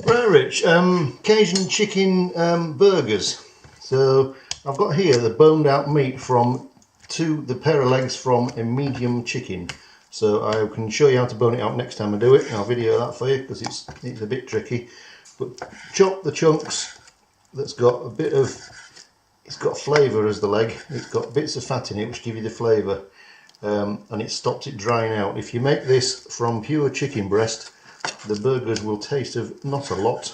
Right, Rich, Cajun chicken burgers. So I've got here the boned out meat from the pair of legs from a medium chicken. So I can show you how to bone it out next time I do it. I'll video that for you because it's a bit tricky. But chop the chunks that's got a bit of, it's got flavour as the leg. It's got bits of fat in it which give you the flavour, and it stops it drying out. If you make this from pure chicken breast, the burgers will taste of not a lot,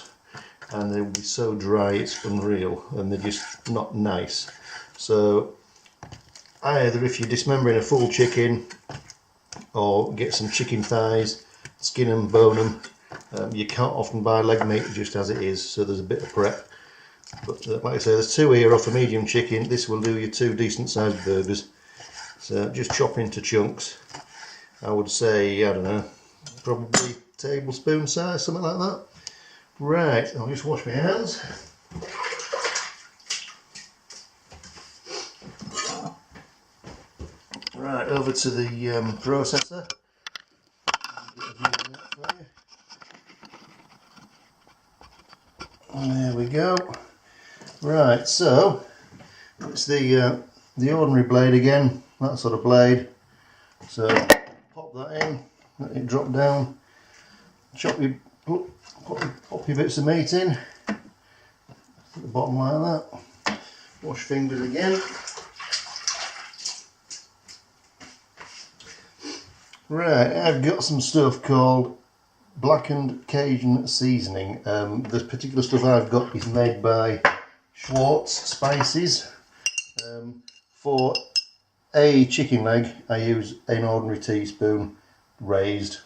and they will be so dry it's unreal, and they're just not nice. So either if you're dismembering a full chicken, or get some chicken thighs, skin them, bone them. You can't often buy leg meat just as it is, so there's a bit of prep. But like I say, there's two here off a medium chicken. This will do you two decent sized burgers. So just chop into chunks. I would say, I don't know, probably tablespoon size, something like that. Right, I'll just wash my hands. Right, over to the processor. And there we go. Right, so it's the ordinary blade again, that sort of blade. So pop that in, let it drop down. Pop your bits of meat in at the bottom like that. Wash fingers again. Right, I've got some stuff called blackened Cajun seasoning. This particular stuff I've got is made by Schwartz Spices. For a chicken leg I use an ordinary teaspoon raised.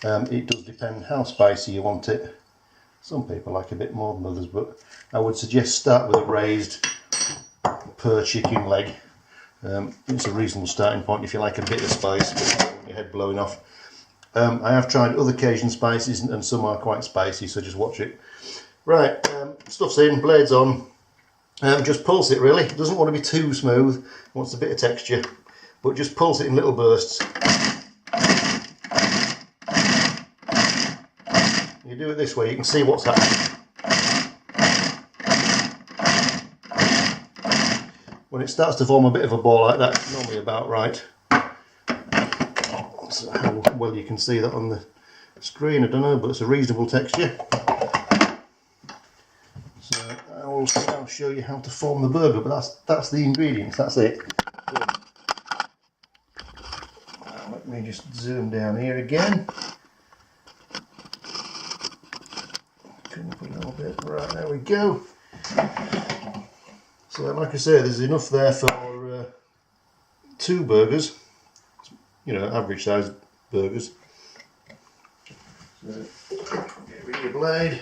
It does depend how spicy you want it. Some people like a bit more than others, but I would suggest start with a raised per chicken leg. It's a reasonable starting point if you like a bit of spice, but you don't want your head blowing off. I have tried other Cajun spices and some are quite spicy, so just watch it. Right, stuff's in, blades on. Just pulse it really. It doesn't want to be too smooth, it wants a bit of texture, but just pulse it in little bursts. You do it this way, you can see what's happening. When it starts to form a bit of a ball like that, it's normally about right. So how well you can see that on the screen, I don't know, but it's a reasonable texture. So I'll show you how to form the burger, but that's the ingredients, that's it. Let me just zoom down here again. Come up a little bit, right, there we go. So like I say, there's enough there for two burgers, you know, average sized burgers. So get rid of your blade.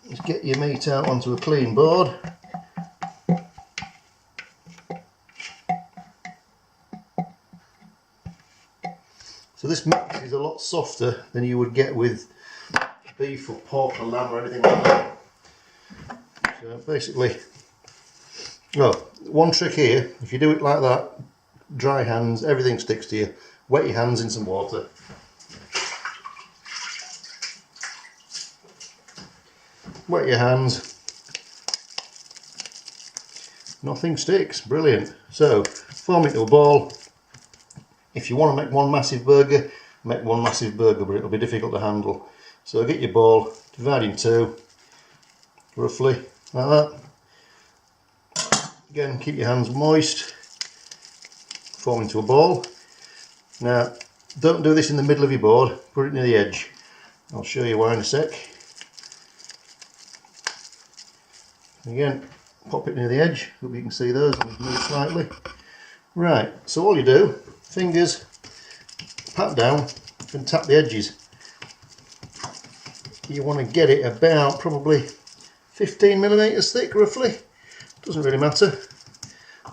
Just get your meat out onto a clean board. So this meat is a lot softer than you would get with beef or pork or lamb or anything like that. So basically, well, one trick here, if you do it like that, dry hands, everything sticks to you. Wet your hands in some water. Wet your hands. Nothing sticks. Brilliant. So form it into a ball. If you want to make one massive burger, make one massive burger, but it'll be difficult to handle. So get your ball, divide in two, roughly like that. Again, keep your hands moist. Form into a ball. Now, don't do this in the middle of your board. Put it near the edge. I'll show you why in a sec. Again, pop it near the edge. Hope you can see those. I'll move slightly. Right. So all you do, fingers, pat down, and tap the edges. You want to get it about probably 15mm thick, roughly. Doesn't really matter.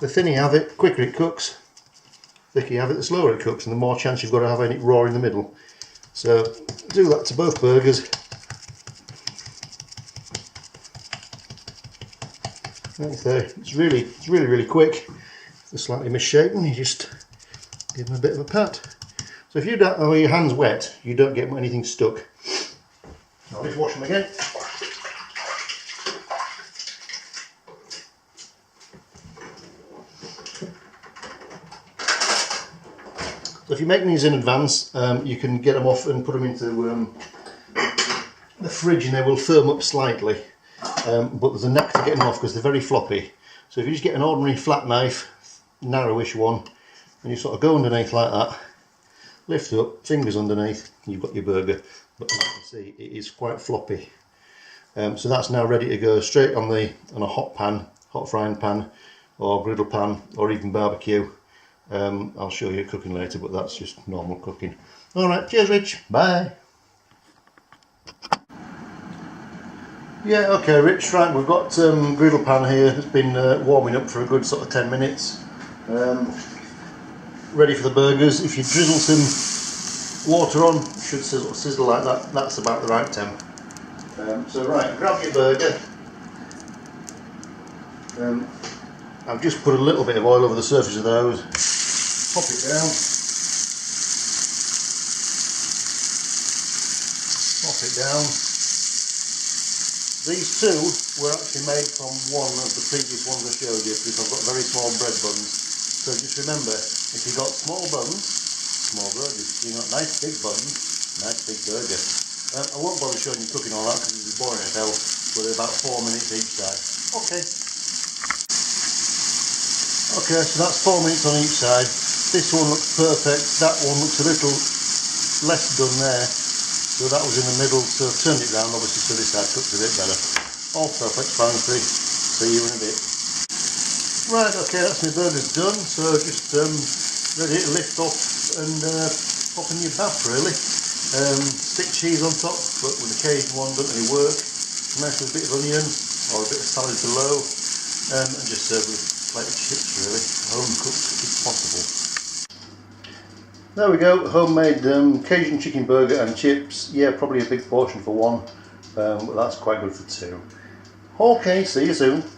The thinner you have it, quicker it cooks. The thicker you have it, the slower it cooks, and the more chance you've got of having it raw in the middle. So do that to both burgers. Like I say, it's really quick. If they're slightly misshapen, you just give them a bit of a pat. So if you don't have your hands wet, you don't get anything stuck. I'll just wash them again. So if you're making these in advance, you can get them off and put them into the fridge and they will firm up slightly. But there's a knack to getting them off because they're very floppy. So if you just get an ordinary flat knife, narrowish one, and you sort of go underneath like that, lift up, fingers underneath, you've got your burger. But as you can see, it is quite floppy. So that's now ready to go straight on a hot pan, hot frying pan, or griddle pan, or even barbecue. I'll show you cooking later, but that's just normal cooking. Alright, cheers Rich, bye! Yeah, okay Rich, right, we've got griddle pan here. It's been warming up for a good sort of 10 minutes. Ready for the burgers. If you drizzle some water on, it should sizzle like that. That's about the right temp. So right, grab your burger. I've just put a little bit of oil over the surface of those. Pop it down. Pop it down. These two were actually made from one of the previous ones I showed you because I've got very small bread buns. So just remember, if you've got small buns, small burgers. If you've got nice big buns, nice big burger. I won't bother showing you cooking all that because it'll be boring as hell, but they're about 4 minutes each side. Okay. Okay, so that's 4 minutes on each side. This one looks perfect, that one looks a little less done there. So that was in the middle, so I've turned it round obviously so this side cooks a bit better. All perfect, fancy. See you in a bit. Right, okay, that's my burgers done, so just ready to lift off and pop in your bath really. Stick cheese on top, but with the Cajun one doesn't really work. Nice with a bit of onion or a bit of salad below, and just serve with a plate of chips really, home cooked if possible. There we go, homemade Cajun chicken burger and chips. Yeah, probably a big portion for one, but that's quite good for two. Okay, see you soon. Bye.